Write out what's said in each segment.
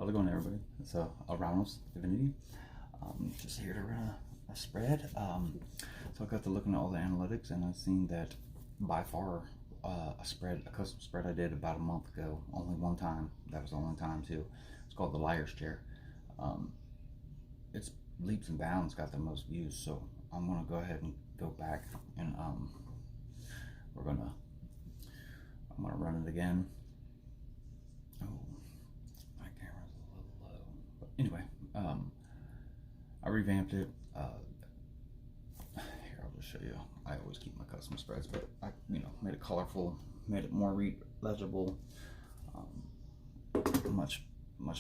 How's it going, everybody? It's Ramos Divinity. Just here to run a spread. So I got to looking at all the analytics, and I've seen that by far a custom spread I did about a month ago, only one time. That was the only time too. It's called the Liar's Chair. It's leaps and bounds got the most views, so I'm gonna go ahead and go back and I'm gonna run it again. Oh, my camera's a little low. But anyway, I revamped it. Here, I'll just show you. I always keep my custom spreads, but I, made it colorful, made it more legible, much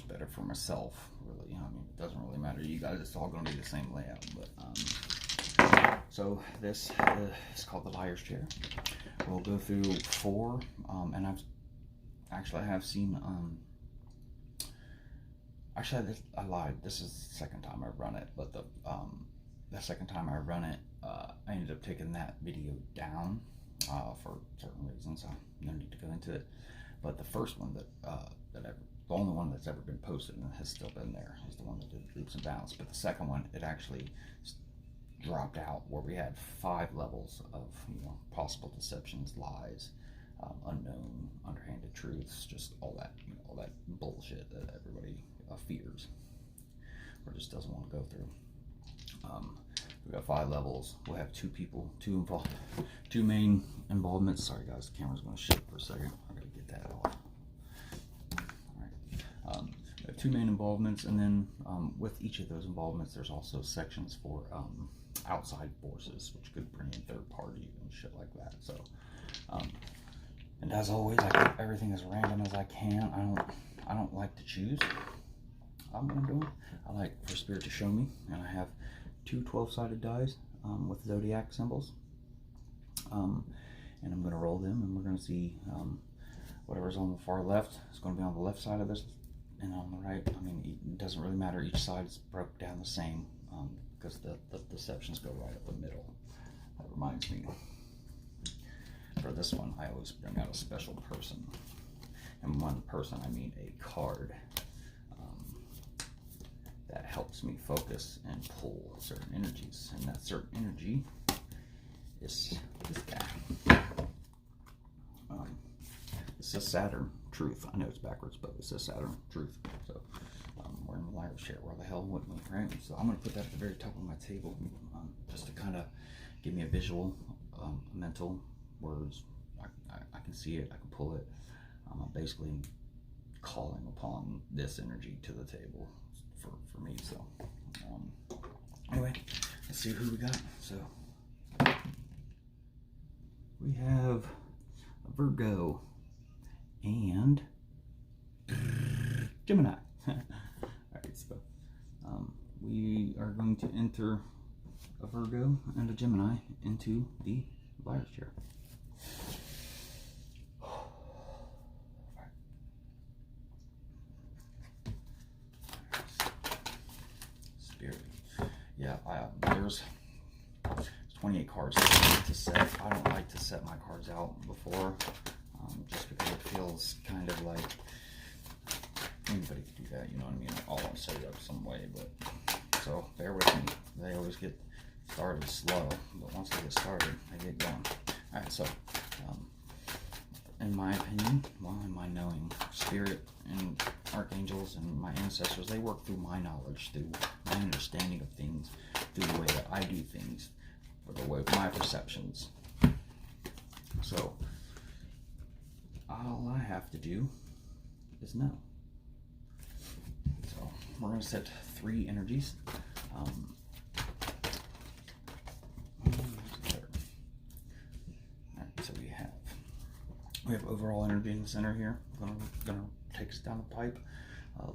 better for myself. Really, I mean, it doesn't really matter to you guys. It's all going to be the same layout. But so this is called the Liar's Chair. We'll go through 4, and I have seen. Actually, I lied. This is the second time I've run it, but the second time I run it, I ended up taking that video down for certain reasons. So no need to go into it. But the first one the only one that's ever been posted and has still been there is the one that did leaps and bounds. But the second one, it actually dropped out where we had 5 levels of possible deceptions, lies, unknown, underhanded truths, just all that all that bullshit that everybody fears or just doesn't want to go through. We got 5 levels. We'll have 2 people, 2 main involvements. Sorry guys, the camera's going to shake for a second. I gotta get that off. Alright. We have 2 main involvements, and then with each of those involvements, there's also sections for outside forces, which could bring in third party and shit like that. So, and as always, I keep everything as random as I can. I don't like to choose. I'm gonna do it. I like for spirit to show me, and I have 2 12-sided dies with zodiac symbols, and I'm gonna roll them, and we're gonna see whatever's on the far left is going to be on the left side of this, and on the right. I mean, it doesn't really matter. Each side is broke down the same because the deceptions go right up the middle. That reminds me. For this one, I always bring out a special person, and one person I mean a card. That helps me focus and pull certain energies, and that certain energy is this guy. This is Saturn Truth. I know it's backwards, but it says Saturn Truth. So we're in the Liar's Chair. Where the hell wouldn't we, right? So I'm going to put that at the very top of my table, just to kind of give me a visual, mental words. I can see it. I can pull it. I'm basically calling upon this energy to the table. For me, so anyway, let's see who we got. So we have a Virgo and Gemini. Alright, so we are going to enter a Virgo and a Gemini into the Liar's Chair. Yeah, there's 28 cards to set. I don't like to set my cards out before, just because it feels kind of like anybody could do that, you know what I mean? I want to set it up some way, but so bear with me. They always get started slow, but once they get started, they get going. Alright, so in my opinion, well, in my knowing, spirit and archangels and my ancestors, they work through my knowledge, through my understanding of things, through the way that I do things, or the way of my perceptions. So all I have to do is know. So we're going to set 3 energies. So we have overall energy in the center here. Gonna take us down the pipe,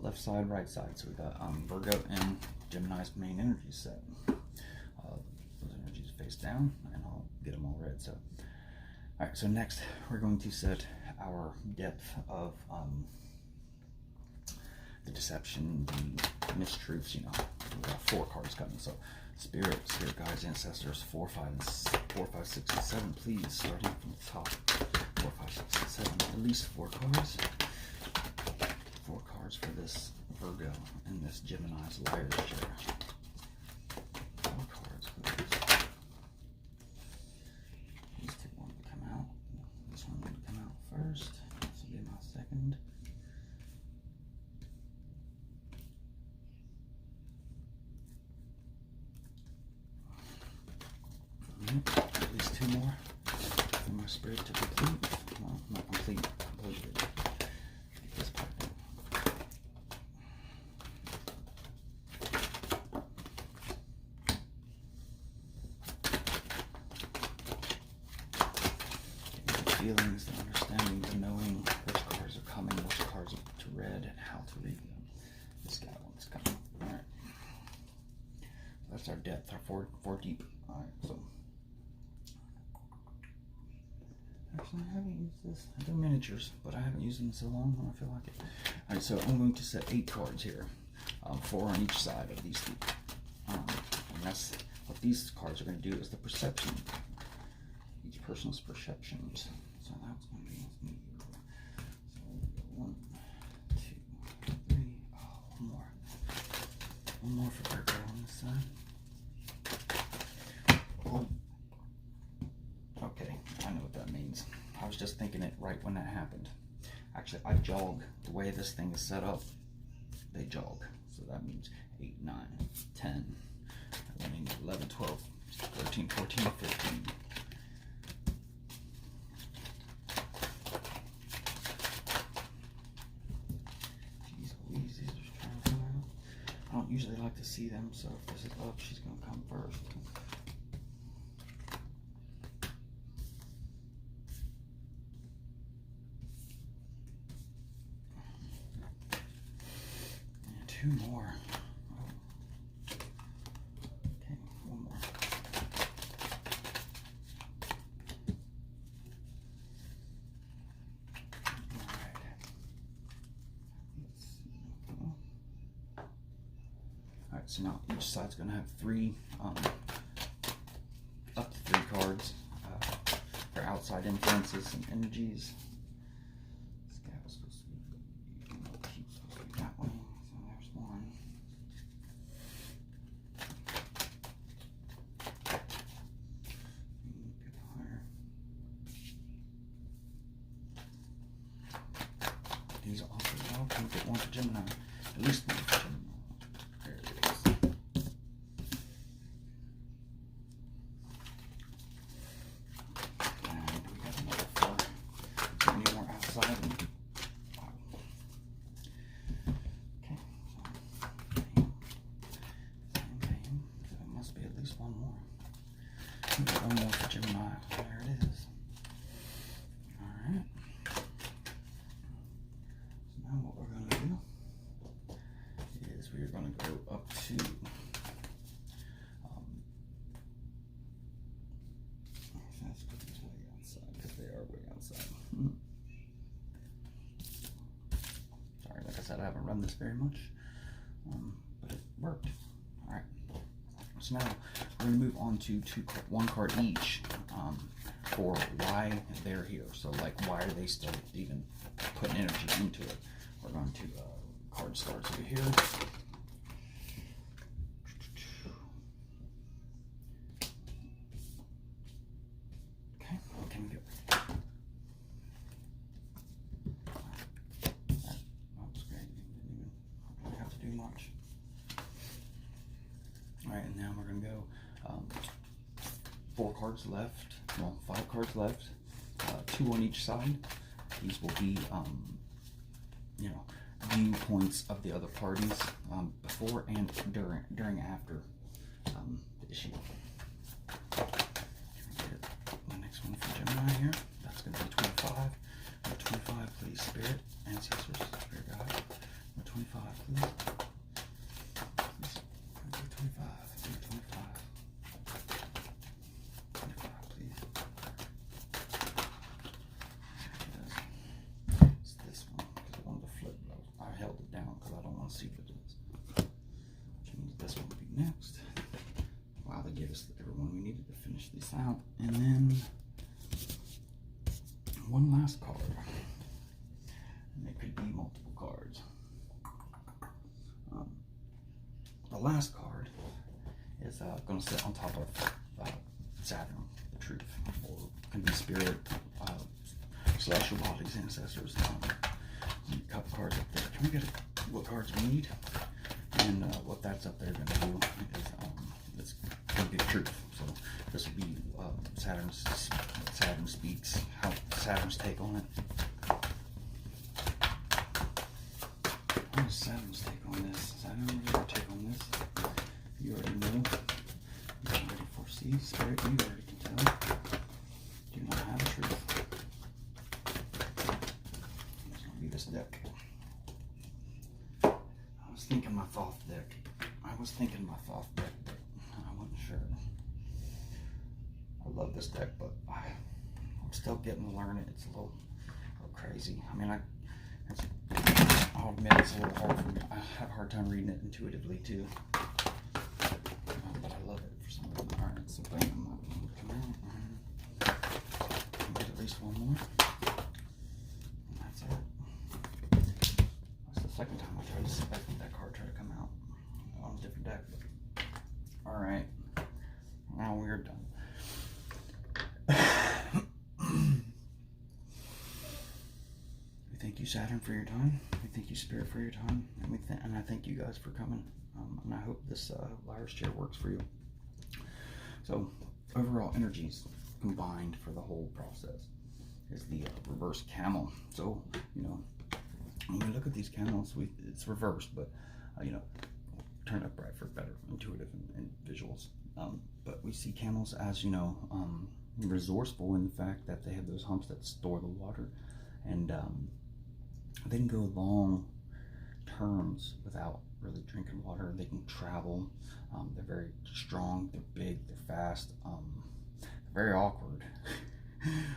left side, right side. So we got Virgo and Gemini's main energy set. Those energies face down, and I'll get them all read. So, all right. So next, we're going to set our depth of the deception, the mistruths. We got 4 cards coming. So spirit guides, ancestors, 4, 5, 6, and 7. Please, starting from the top. 4, 5, 6, and 7. At least 4 cards. 4 cards for this Gemini's liar's chair. 4 cards, please. These 2 want to come out. This one want to come out first. This will be my second. At least 2 more for my spirit to complete. Well, not complete, completed. Get this part in. Getting the feelings, the understanding, the knowing which cards are coming, which cards are to read, and how to read them. This guy one's coming. Alright. So that's our depth, our 4 deep. Alright, so. Actually, I haven't used this. I do miniatures, but I haven't used them in so long. I don't feel like it. Alright, so I'm going to set 8 cards here. 4 on each side of these 2. And that's what these cards are going to do is the perception. Each person's perceptions. So that's going to be me. So 1, 2, 3. Oh, one more. One more for Virgo on this side. Oh. Okay, I know what that means. I was just thinking it right when that happened. Actually, I jog. The way this thing is set up, they jog. So that means 8, 9, 10, 11, 12, 13, 14, 15. Jeez Louise, these are just trying to come out. I don't usually like to see them, so if this is up, she's going to come first. And 2 more. Oh. Okay, 1 more. Alright, so now each side's going to have 3, up to 3 cards for outside influences and energies. This guy was supposed to be, he's supposed to be that way, so there's 1. Get higher. These are also, well, can get 1 for Gemini, at least 1 for Gemini. There it is. And we got another 4. Is there any more outside? Wow. Okay, so same. So it must be at least 1 more. We got 1 more for Gemini. There it is. Alright. So now what we're going to do is we're going to go up to let's put these way outside because they are way outside. Sorry, like I said, I haven't run this very much, but it worked. All right, so now we're going to move on to 1 card each for why they're here. So like, why are they still even putting energy into it? We're going to card starts over here. Okay, can we go? That was great. Didn't even have to do much. All right, and now we're going to go 4 cards left. Well, 5 cards left. 2 on each side. These will be, you know, viewpoints of the other parties before and during after the issue. Get the next one for Gemini here. That's going to be 25. 25, please, Spirit, Ancestors, Spirit Guide. 25, please. Please. 25. 25. 25, please. It's this one, because I wanted to flip it. I held it down because I don't want to see what it is. Which means this one will be next. Wow, they gave us everyone we needed to finish this out. And then 1 last card. And it could be multiple cards. the last card is going to sit on top of Saturn, the truth, or can be spirit, celestial bodies, ancestors. A couple cards up there. Can we get what cards we need? And what that's up there going to do is it's going to be the truth. So this will be Saturn speaks, how Saturn's take on it. What is Saturn's take on this? Saturn's take on this? You already know. You already foresee. Spirit, you already can tell. Do not have a truth. It's going to be this deck. I was thinking my Thoth deck. but I wasn't sure. I love this deck, but I'm still getting to learn it. It's a little crazy. I mean, I'll admit it's a little hard for me. I have a hard time reading it intuitively too. But I love it for some reason. Alright, so bam, come out. Get at least one more. And that's it. That's the second time I tried to select that card, try to come out on a different deck. Alright. Now we're done. Thank you, Saturn, for your time. We thank you, Spirit, for your time. And I thank you guys for coming. And I hope this Liar's Chair works for you. So, overall energies combined for the whole process is the reverse camel. So, you know, when we look at these camels, it's reversed, but, you know, turned upright for better intuitive and visuals. But we see camels as, you know, resourceful in the fact that they have those humps that store the water. And they can go long terms without really drinking water. They can travel. They're very strong. They're big. They're fast. They're very awkward.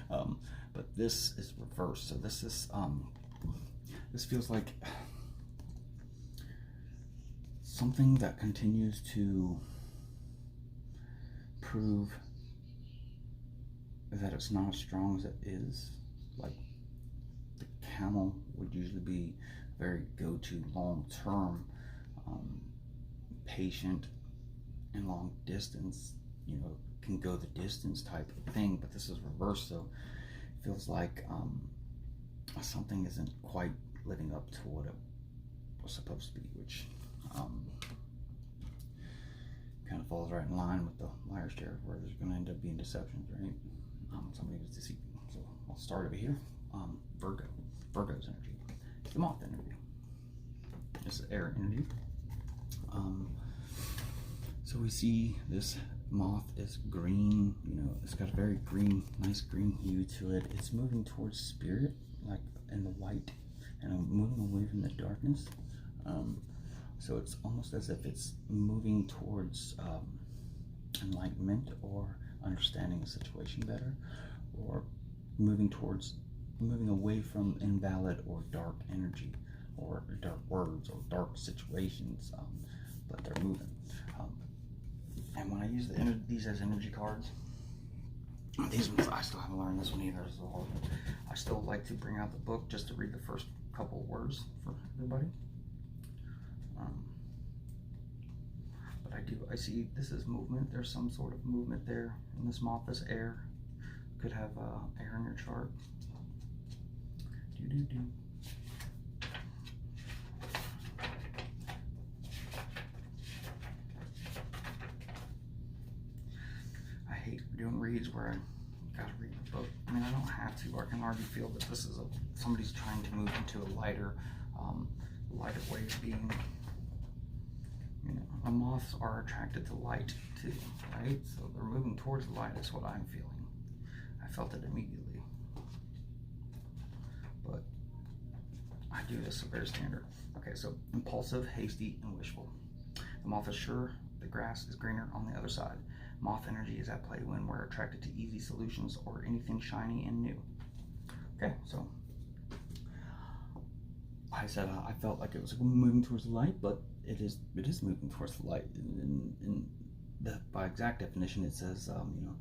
But this is reversed. So this is this feels like something that continues to prove that it's not as strong as it is. Like the camel would usually be very go-to long-term, patient and long distance, you know, can go the distance type of thing, but this is reversed, so it feels like something isn't quite living up to what it was supposed to be, which kind of falls right in line with the Liar's Chair, where there's going to end up being deceptions, right? Somebody was deceiving. So I'll start over here. Virgo. Virgo's energy. It's the moth energy. It's the air energy. So we see this moth is green. You know, it's got a very green, nice green hue to it. It's moving towards spirit, like in the light, and moving away from the darkness. So it's almost as if it's moving towards enlightenment or understanding a situation better, or moving away from invalid or dark energy or dark words or dark situations, but they're moving. And when I use these as energy cards, these ones, I still haven't learned this one either, so I still like to bring out the book just to read the first couple of words for everybody. But I see this is movement. There's some sort of movement there, and this moth is air. Could have air in your chart. I hate doing reads where I gotta read the book. I mean, I don't have to. I can already feel that this is somebody's trying to move into a lighter way of being. You know, the moths are attracted to light too, right? So they're moving towards the light. Is what I'm feeling. I felt it immediately. But I do this very standard. Okay, so impulsive, hasty, and wishful. The moth is sure the grass is greener on the other side. Moth energy is at play when we're attracted to easy solutions or anything shiny and new. Okay, so I said I felt like it was moving towards the light, but it is moving towards the light. And by exact definition, it says you know,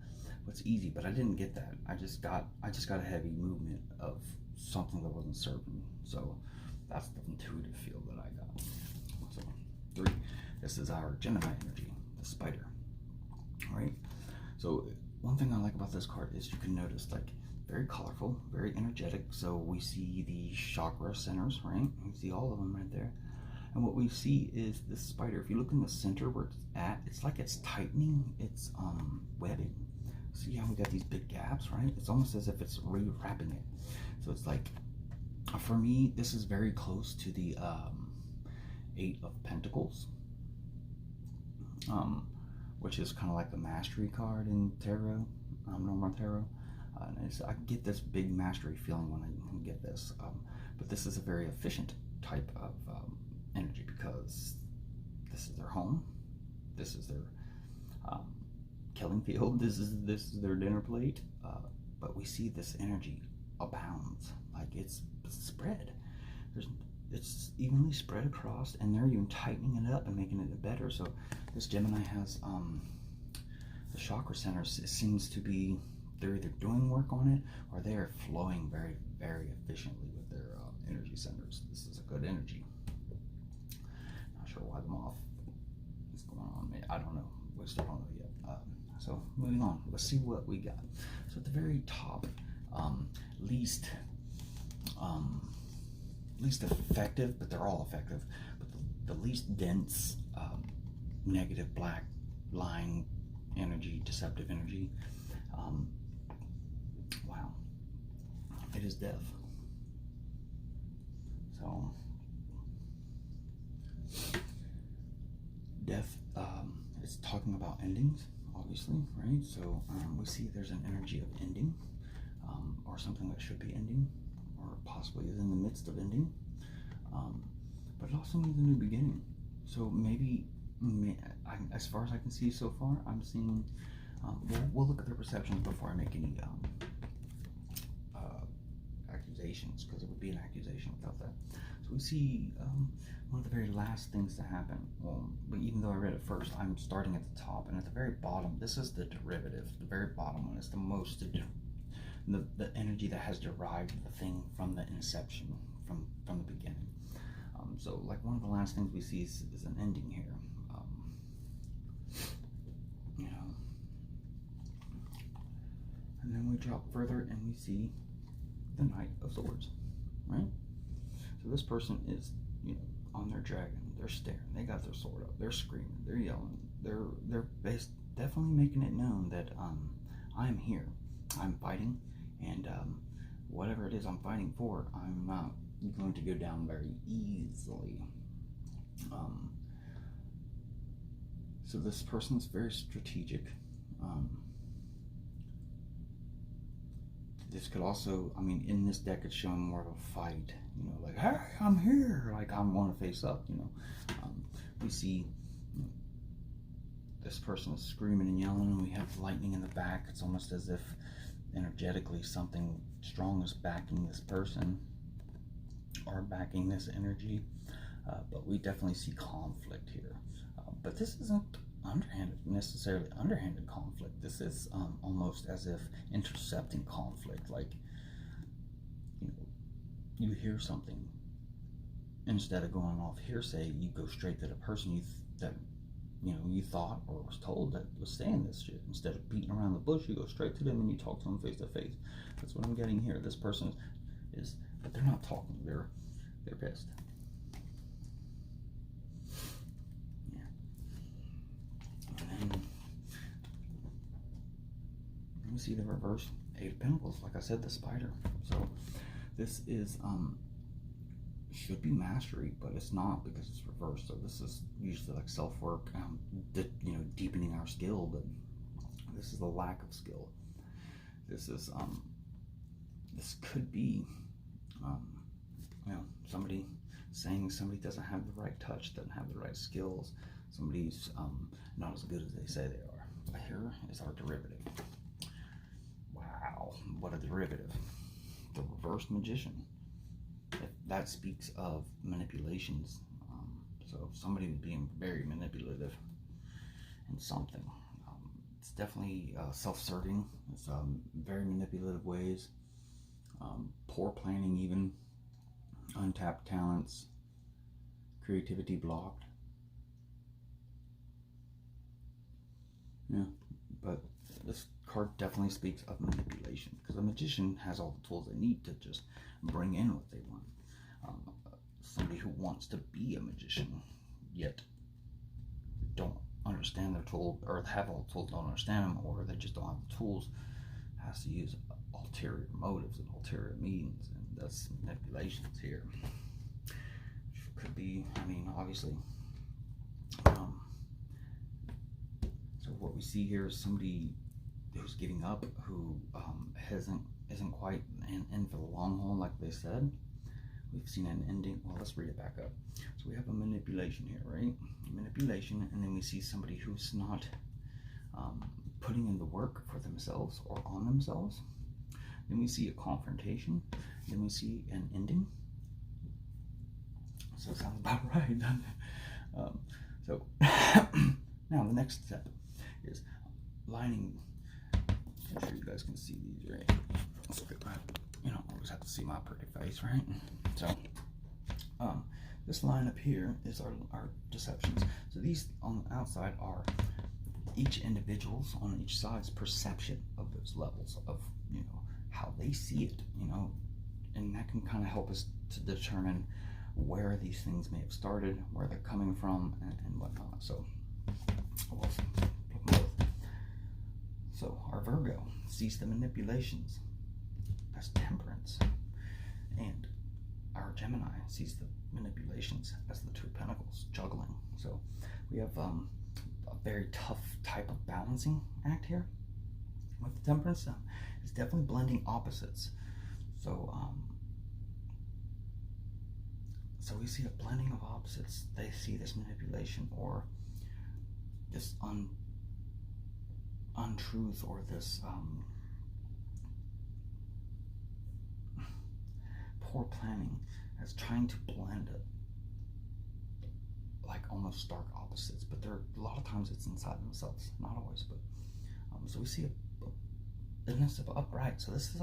what's easy, but I didn't get that. I just got a heavy movement of something that wasn't certain. So that's the intuitive feel that I got. So 3, This is our Gemini energy, the spider, right? So one thing I like about this card is you can notice, like, very colorful, very energetic. So we see the chakra centers, right? We see all of them right there. And what we see is this spider. If you look in the center where it's at, it's like it's tightening its webbing. See how we got these big gaps, right? It's almost as if it's rewrapping it. So it's like, for me, this is very close to the Eight of Pentacles, which is kind of like the mastery card in tarot, normal tarot. And I get this big mastery feeling when I get this, but this is a very efficient type of energy, because this is their home, this is their killing field, this is their dinner plate, but we see this energy abounds, like it's spread. It's evenly spread across, and they're even tightening it up and making it better. So this Gemini has the chakra centers. It seems to be they're either doing work on it or they are flowing very, very efficiently with their energy centers. This is a good energy. Not sure why the moth is going on. I don't know. We still don't know yet. So moving on, let's see what we got. So at the very top, least effective, but they're all effective, but the least dense, negative black lying energy, deceptive energy, wow, it is death. So death is talking about endings, obviously, right? So we see there's an energy of ending, or something that should be ending, or possibly is in the midst of ending, but it also means a new beginning. So maybe, as far as I can see so far, I'm seeing, we'll look at their perceptions before I make any accusations, because it would be an accusation without that. So we see one of the very last things to happen. Well, but even though I read it first, I'm starting at the top, and at the very bottom, this is the derivative. The very bottom one is the most, the energy that has derived the thing from the inception, from the beginning. So like one of the last things we see is an ending here. You know, and then we drop further and we see the Knight of Swords, right? So this person is, you know, on their dragon. They're staring. They got their sword up. They're screaming. They're yelling. They're definitely making it known that I'm here. I'm fighting, and whatever it is I'm fighting for, I'm not going to go down very easily. So this person's very strategic. This could also, I mean, in this deck, it's showing more of a fight. You know, like, hey, I'm here. Like, I want to face up. You know, we see, you know, this person is screaming and yelling, and we have lightning in the back. It's almost as if energetically something strong is backing this person or backing this energy, but we definitely see conflict here. But this isn't necessarily underhanded conflict. This is almost as if intercepting conflict. Like, you know, you hear something, instead of going off hearsay, you go straight to the person you thought or was told that was saying this shit. Instead of beating around the bush, you go straight to them and you talk to them face to face. That's what I'm getting here. This person is, but they're not talking. They're pissed. Yeah. And then you see the reverse Eight of Pentacles. Like I said, the spider. So this is should be mastery, but it's not, because it's reversed. So this is usually like self-work, you know, deepening our skill, but this is the lack of skill. This is this could be you know, somebody saying somebody doesn't have the right touch, doesn't have the right skills, somebody's not as good as they say they are. But here is our derivative. Wow, what a derivative. The reverse magician. That speaks of manipulations. So somebody was being very manipulative in something. It's definitely self-serving. It's very manipulative ways. Poor planning, even untapped talents, creativity blocked. Yeah, but this card definitely speaks of manipulation, because a magician has all the tools they need to just bring in what they want. Somebody who wants to be a magician, yet don't understand their tool, or have all the tools, don't understand them, or they just don't have the tools, has to use ulterior motives and ulterior means, and that's manipulations here. Could be, I mean, obviously. So what we see here is somebody who's giving up, who isn't quite in for the long haul, like they said. We've seen an ending. Well, let's read it back up. So we have a manipulation here, right? Manipulation, and then we see somebody who's not putting in the work for themselves or on themselves. Then we see a confrontation. Then we see an ending. So it sounds about right, doesn't it? So now the next step is lining. I'm sure you guys can see these, right? Let's look at that. You don't always have to see my pretty face, right? So this line up here is our deceptions. So these on the outside are each individual's on each side's perception of those levels of, you know, how they see it, you know, and that can kind of help us to determine where these things may have started, where they're coming from, and whatnot. So so our Virgo sees the manipulations as temperance, and our Gemini sees the manipulations as the Two of Pentacles, juggling. So we have a very tough type of balancing act here with the temperance. It's definitely blending opposites. So so we see a blending of opposites. They see this manipulation, or this untruth, or this poor planning, as trying to blend it, like almost stark opposites. But there, a lot of times it's inside themselves, not always. But so we see a upright. So this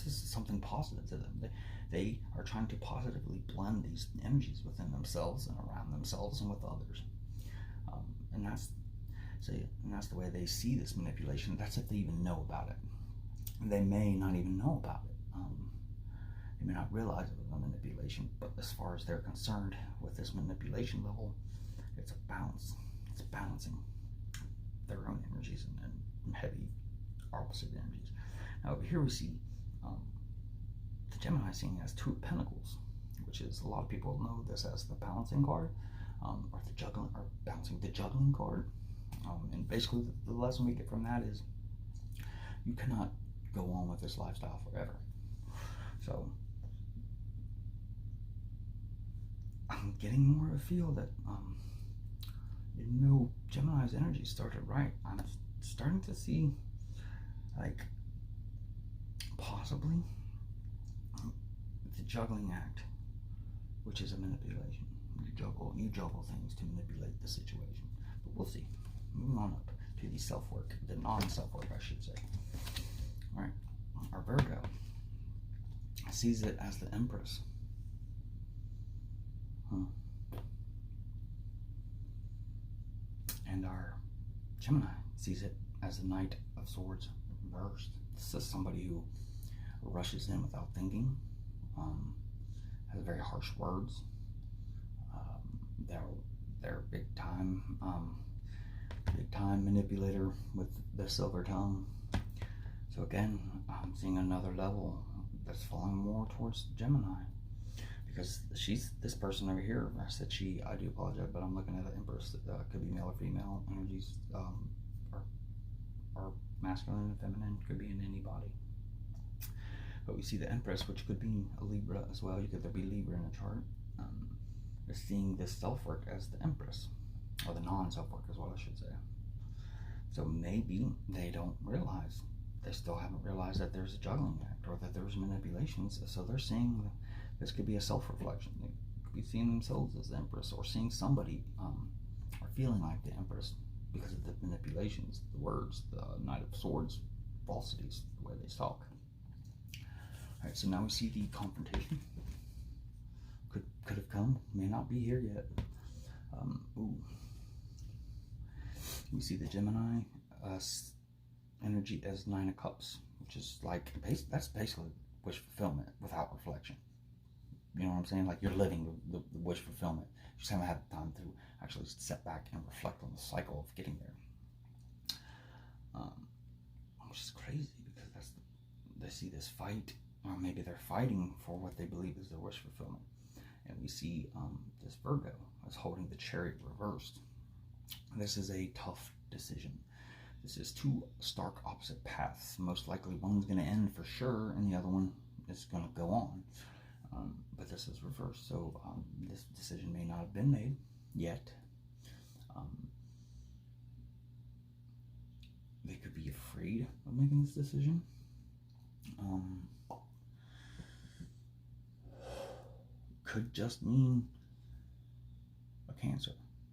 is something positive to them. They are trying to positively blend these energies within themselves and around themselves and with others. And that's the way they see this manipulation. That's if they even know about it. They may not even know about it. They may not realize it was a manipulation, but as far as they're concerned with this manipulation level, it's a balance. It's balancing their own energies and heavy opposite energies. Now over here we see the Gemini seeing as Two of Pentacles, which is, a lot of people know this as the balancing card, or the juggling, or balancing the juggling card. And basically the lesson we get from that is you cannot go on with this lifestyle forever. So I'm getting more of a feel that Gemini's energy started right. I'm starting to see, like, possibly the juggling act, which is a manipulation. You juggle things to manipulate the situation. But we'll see. Moving on up to the self-work, the non-self-work, I should say. All right, our Virgo sees it as the Empress. And our Gemini sees it as the Knight of Swords reversed. This is somebody who rushes in without thinking, has very harsh words. They're big time manipulator with the silver tongue. So again, I'm seeing another level that's falling more towards Gemini, because this person over here, I said she, I do apologize, but I'm looking at an Empress. Could be male or female energies, or masculine and feminine, could be in any body. But we see the Empress, which could be a Libra as well. You could there be Libra in a chart. Is seeing this self-work as the Empress, or the non-self-work is what I should say. So maybe they don't realize, they still haven't realized that there's a juggling act, or that there's manipulations. So they're seeing this could be a self-reflection. They could be seeing themselves as the Empress, or seeing somebody, or feeling like the Empress because of the manipulations, the words, the Knight of Swords, falsities, the way they talk. All right, so now we see the confrontation. Could have come, may not be here yet. We see the Gemini energy as Nine of Cups, which is like, that's basically wish fulfillment without reflection. You know what I'm saying? Like, you're living the wish fulfillment. You just haven't had time to actually sit back and reflect on the cycle of getting there. Which is crazy, because they see this fight, or maybe they're fighting for what they believe is their wish fulfillment. And we see this Virgo is holding the Chariot reversed. This is a tough decision. This is two stark opposite paths. Most likely one's going to end for sure, and the other one is going to go on. But this is reversed, so this decision may not have been made yet. They could be afraid of making this decision. Could just mean a Cancer.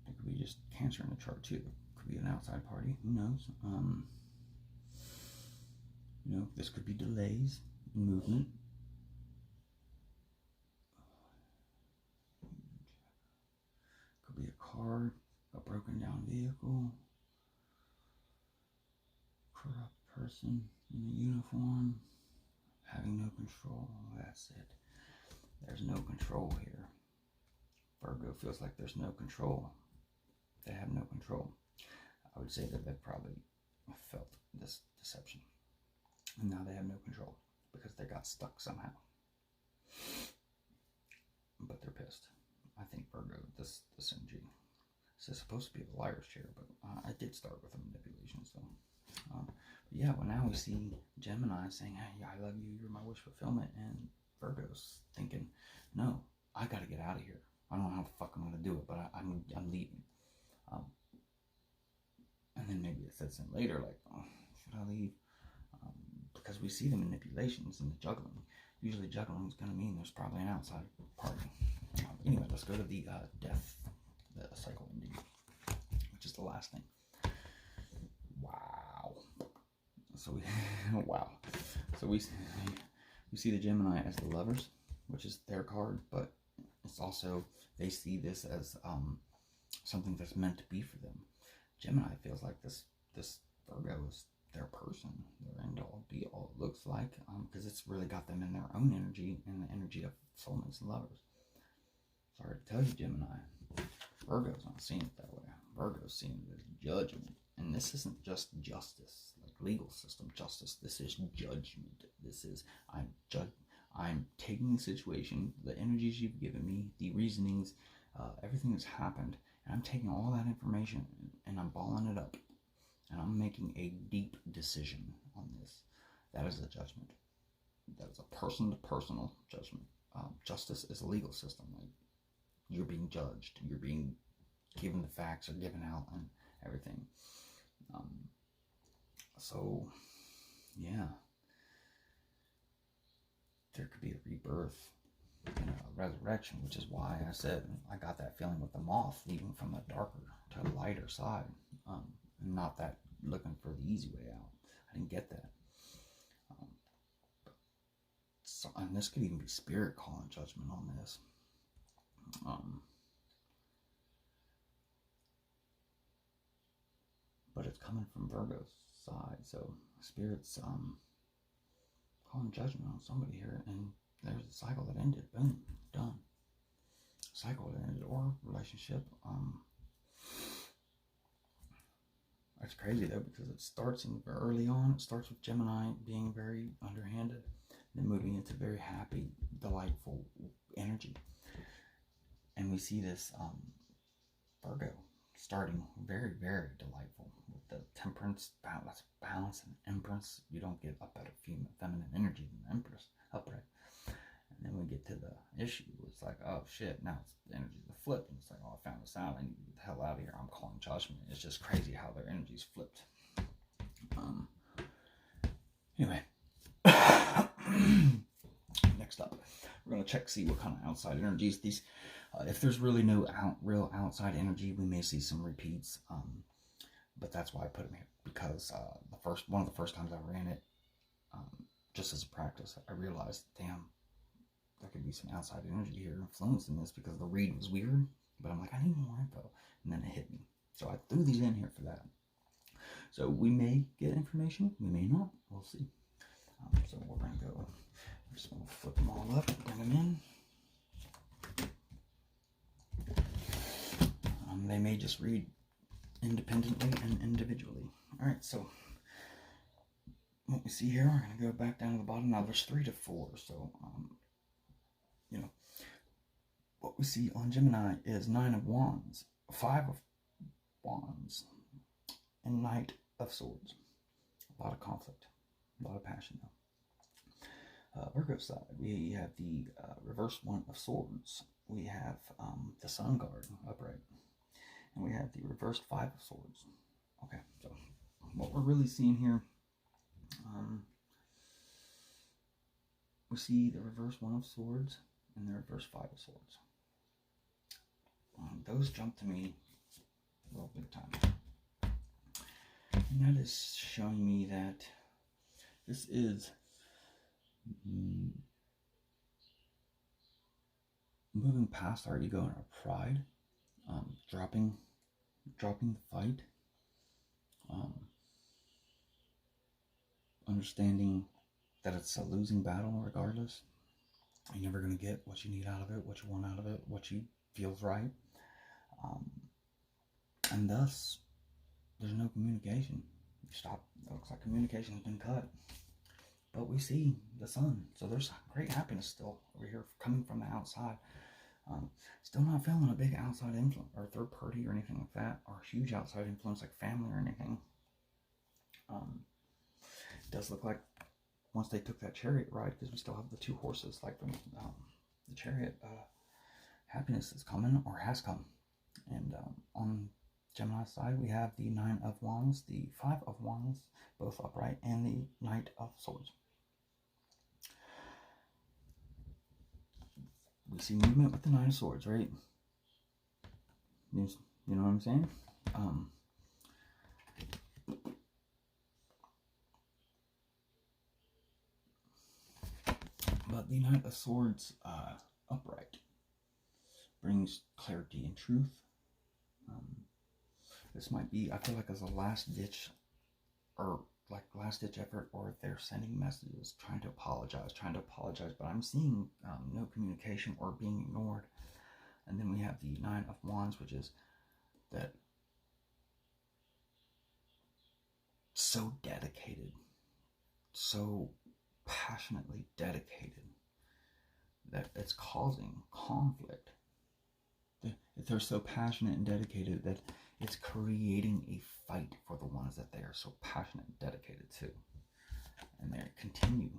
It could be just Cancer in the chart too. Could be an outside party. Who knows? You know, this could be delays in movement. Could be a car, a broken down vehicle, corrupt person in a uniform, having no control. That's it. There's no control here. Virgo feels like there's no control. They have no control. I would say that they probably felt this deception, and now they have no control because they got stuck somehow. But they're pissed. I think Virgo, this energy, this is supposed to be the liar's chair, but I did start with a manipulation. So, but yeah, well, now we see Gemini saying, "Hey, I love you. You're my wish fulfillment," and Virgo's thinking, "No, I got to get out of here. I don't know how the fuck I'm going to do it, but I'm leaving." And then maybe it sets in later, like, oh, should I leave? Because we see the manipulations and the juggling. Usually juggling is going to mean there's probably an outside party. Anyway, let's go to the death, the cycle ending, which is the last thing. Wow. So we, wow. So we see the Gemini as the Lovers, which is their card, but it's also, they see this as something that's meant to be for them. Gemini feels like this Virgo is their person, their end all be all, it looks like, because it's really got them in their own energy, and the energy of soulmates and lovers. Sorry to tell you, Gemini, Virgo's not seeing it that way. Virgo's seeing it as judgment, and this isn't just justice, like legal system justice. This is judgment. This is, I'm taking the situation, the energies you've given me, the reasonings, everything that's happened, and I'm taking all that information and I'm balling it up, and I'm making a deep decision on this. That is a judgment. That is a person-to-personal judgment. Justice is a legal system. Like, you're being judged. You're being given the facts, or given out, and everything. So, yeah. There could be a rebirth and a resurrection, which is why I said I got that feeling with the moth leaving from the darker to the lighter side, and not that looking for the easy way out. I didn't get that. So, and this could even be spirit calling judgment on this. But it's coming from Virgo's side, so spirit's calling judgment on somebody here, and there's a cycle that ended. Boom, done. Cycle that ended, or relationship. It's crazy though, because it starts in early on. It starts with Gemini being very underhanded, then moving into very happy, delightful energy, and we see this Virgo starting very, very delightful with the Temperance, balance, and Empress. You don't get a better feminine energy than the Empress upright. And then we get to the issue. It's like, oh shit, now it's the energy of the flip. And it's like, oh, I found this out. I need to get the hell out of here. I'm calling judgment. It's just crazy how their energy's flipped. Anyway. Next up, we're going to check, see what kind of outside energies these. If there's really no real outside energy, we may see some repeats. But that's why I put them here, because one of the first times I ran it, just as a practice, I realized, damn, there could be some outside energy here influencing this, because the read was weird. But I'm like, I need more info, and then it hit me. So I threw these in here for that. So we may get information, we may not, we'll see. So we're going to go, I'm just going to flip them all up, bring them in. They may just read independently and individually. All right, so what we see here, we're going to go back down to the bottom. Now there's 3 to 4, so you know, what we see on Gemini is 9 of Wands, 5 of Wands, and Knight of Swords. A lot of conflict, a lot of passion though. Virgo side, we have the reverse 1 of Swords. We have the Sun card upright. And we have the reversed 5 of Swords. Okay, so what we're really seeing here, we see the reverse 1 of Swords and the reverse 5 of Swords. Those jump to me real big time. And that is showing me that this is moving past our ego and our pride, dropping the fight, understanding that it's a losing battle regardless. You're never going to get what you need out of it, what you want out of it, what you feels right. And thus, there's no communication. Stop. It looks like communication has been cut. But we see the Sun. So there's great happiness still over here coming from the outside. Still not feeling a big outside influence or third party or anything like that, or huge outside influence like family or anything. It does look like once they took that chariot ride, because we still have the 2 horses, like the chariot, happiness is coming or has come. And on Gemini's side, we have the 9 of Wands, the 5 of Wands, both upright, and the Knight of Swords. We see movement with the 9 of Swords, right? You know what I'm saying? But the Knight of Swords upright brings clarity and truth. This might be, I feel like, as a last ditch effort, or if they're sending messages trying to apologize, but I'm seeing no communication or being ignored. And then we have the 9 of Wands, which is that so dedicated, so passionately dedicated that it's causing conflict. If they're so passionate and dedicated that it's creating a fight for the ones that they are so passionate and dedicated to. And they continue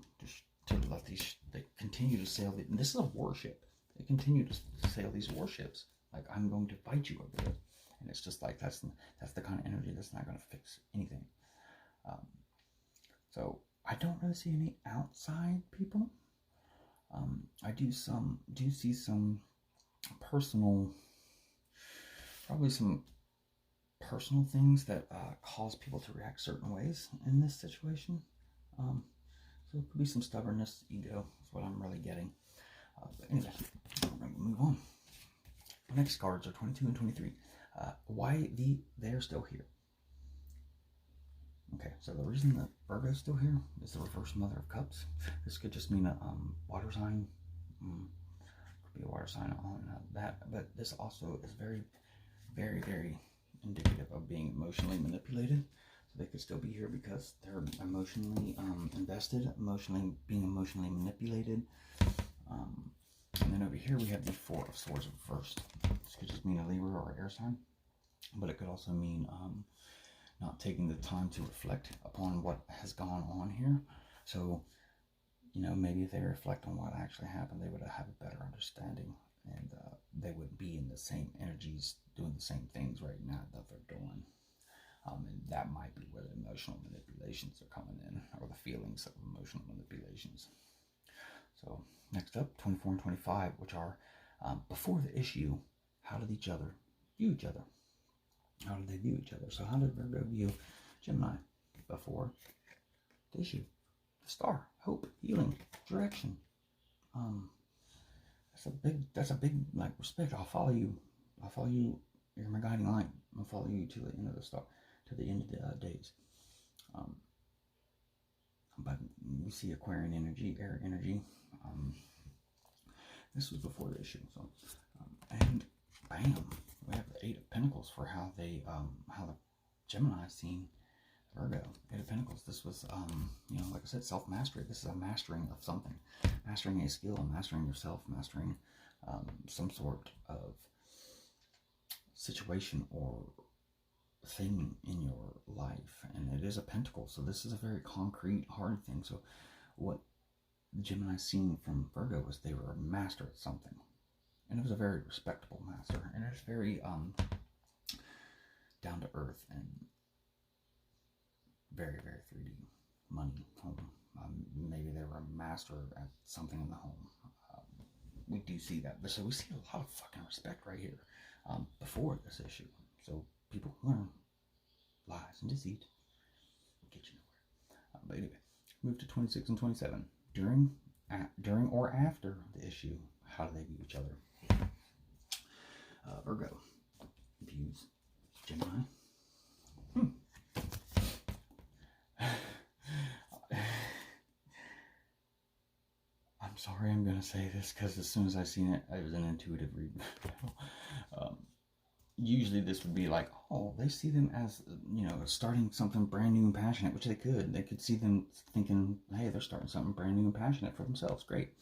to let they continue to sail, and this is a warship. They continue to sail these warships like, I'm going to fight you over it. And it's just like, that's the kind of energy that's not going to fix anything. So I don't really see any outside people. I do see some personal, probably some personal things that cause people to react certain ways in this situation. So it could be some stubbornness, ego, is what I'm really getting. But anyway, we're going to move on. The next cards are 22 and 23. Why they're still here. Okay, so the reason that Virgo's still here is the reverse Mother of Cups. This could just mean a water sign. Could be a water sign on that. But this also is very, very, very indicative of being emotionally manipulated. So they could still be here because they're emotionally invested, being emotionally manipulated. And then over here we have the 4 of Swords reversed. This could just mean a Libra or air sign, but it could also mean not taking the time to reflect upon what has gone on here. So, maybe if they reflect on what actually happened, they would have a better understanding, and they would be in the same energies, doing the same things right now that they're doing. And that might be where the emotional manipulations are coming in, or the feelings of emotional manipulations. So next up, 24 and 25, which are before the issue, how did each other view each other? How did they view each other? So how did Virgo view Gemini before the issue? The star, hope, healing, direction. That's a big respect. I'll follow you. You're my guiding light. I'll follow you to the end of the star. to the end of the days. But we see Aquarian energy, air energy. This was before the issue, so and bam, we have the Eight of Pentacles for how the Gemini seen Virgo. Eight of Pentacles. This was you know, like I said, self-mastery. This is a mastering of something, mastering a skill, mastering yourself, mastering some sort of situation or thing in your life. And it is a pentacle, so this is a very concrete, hard thing. So what the Gemini seen from Virgo was they were a master at something, and it was a very respectable master, and it's very down to earth and very, very 3D. Money, home. Maybe they were a master at something in the home. We do see that, so we see a lot of fucking respect right here before this issue. So people learn lies and deceit get you nowhere. But anyway, move to 26 and 27. During or after the issue, how do they view each other? Virgo views Gemini. I'm sorry, I'm gonna say this because as soon as I seen it, it was an intuitive read. Usually this would be like, oh, they see them as, you know, starting something brand new and passionate, which they could. They could see them thinking, hey, they're starting something brand new and passionate for themselves. Great.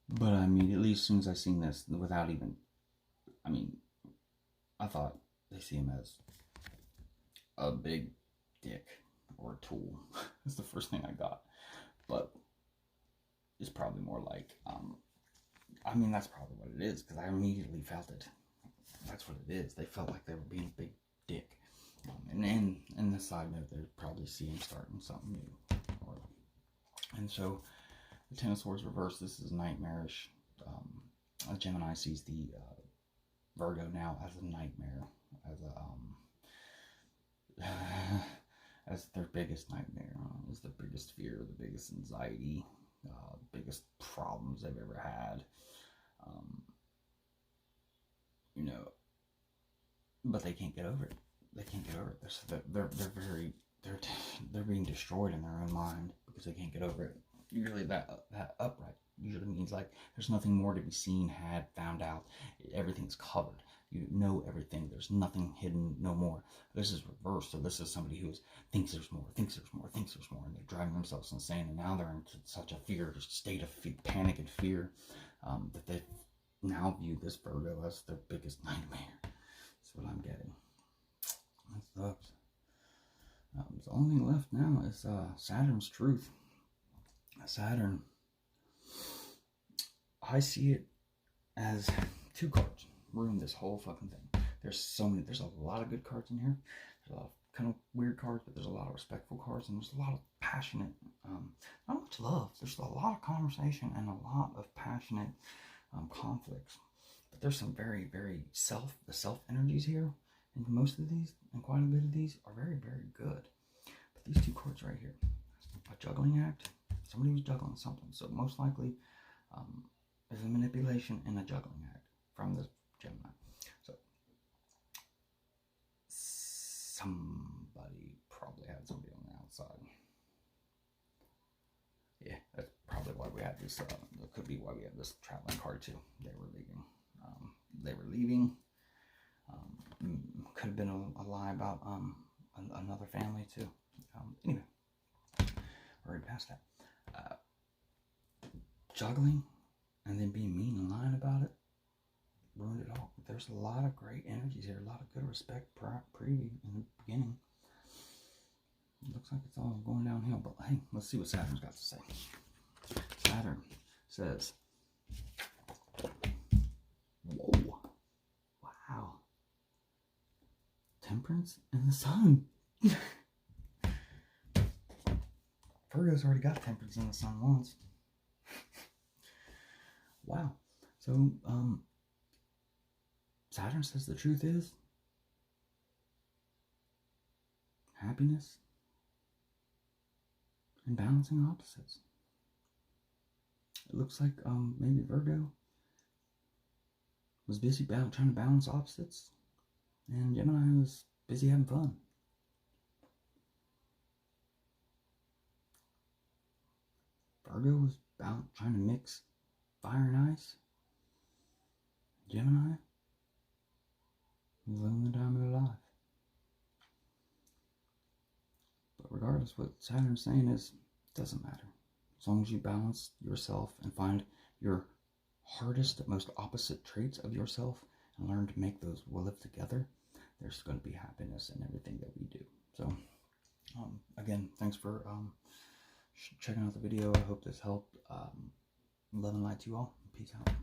But immediately, as soon as I seen this, without even, I mean, I thought they see him as a big dick or a tool. That's the first thing I got. But it's probably more like, I mean, that's probably what it is, because I immediately felt it. That's what it is. They felt like they were being a big dick. And the side note, they probably see him starting something new. And so, the Ten of Swords reversed. This is nightmarish. Gemini sees the Virgo now as a nightmare, as their biggest nightmare, as their biggest fear, the biggest anxiety, biggest problems they've ever had. You know, but they can't get over it. They can't get over it. They're being destroyed in their own mind because they can't get over it. Usually that upright usually means like there's nothing more to be seen, had, found out. Everything's covered. You know everything. There's nothing hidden, no more. This is reversed. So this is somebody who thinks there's more, and they're driving themselves insane. And now they're in such a state of panic and fear that they now view this Virgo as their biggest nightmare. That's what I'm getting. That sucks. The only thing left now is Saturn's truth. Saturn, I see it as two cards ruin this whole fucking thing. There's a lot of good cards in here. There's a lot of kind of weird cards, but there's a lot of respectful cards, and there's a lot of passionate, not much love. There's a lot of conversation and a lot of passionate conflicts. But there's some very, very self energies here, and most of these, and quite a bit of these, are very, very good. But these two cards right here, a juggling act. Somebody was juggling something, so most likely there's a manipulation and a juggling act from the Gemini. So somebody probably had somebody on the outside. Yeah, that's probably why we had this. That could be why we have this traveling card too. They were leaving. Could have been a lie about another family too. Anyway, we're already past that. Juggling and then being mean and lying about it ruined it all. There's a lot of great energies here, a lot of good respect in the beginning. It looks like it's all going downhill, but hey, let's see what Saturn's got to say. Saturn says, whoa, wow, Temperance and the Sun. Virgo's already got Temperance in the Sun once. Wow. So, Saturn says the truth is happiness and balancing opposites. It looks like maybe Virgo was busy trying to balance opposites, and Gemini was busy having fun. Virgo was trying to mix fire and ice. Gemini was living the time of their life. But regardless, what Saturn's saying is, it doesn't matter. As long as you balance yourself and find your hardest, most opposite traits of yourself and learn to make those live together, there's going to be happiness in everything that we do. So, again, thanks for checking out the video. I hope this helped. Love and light to you all. Peace out.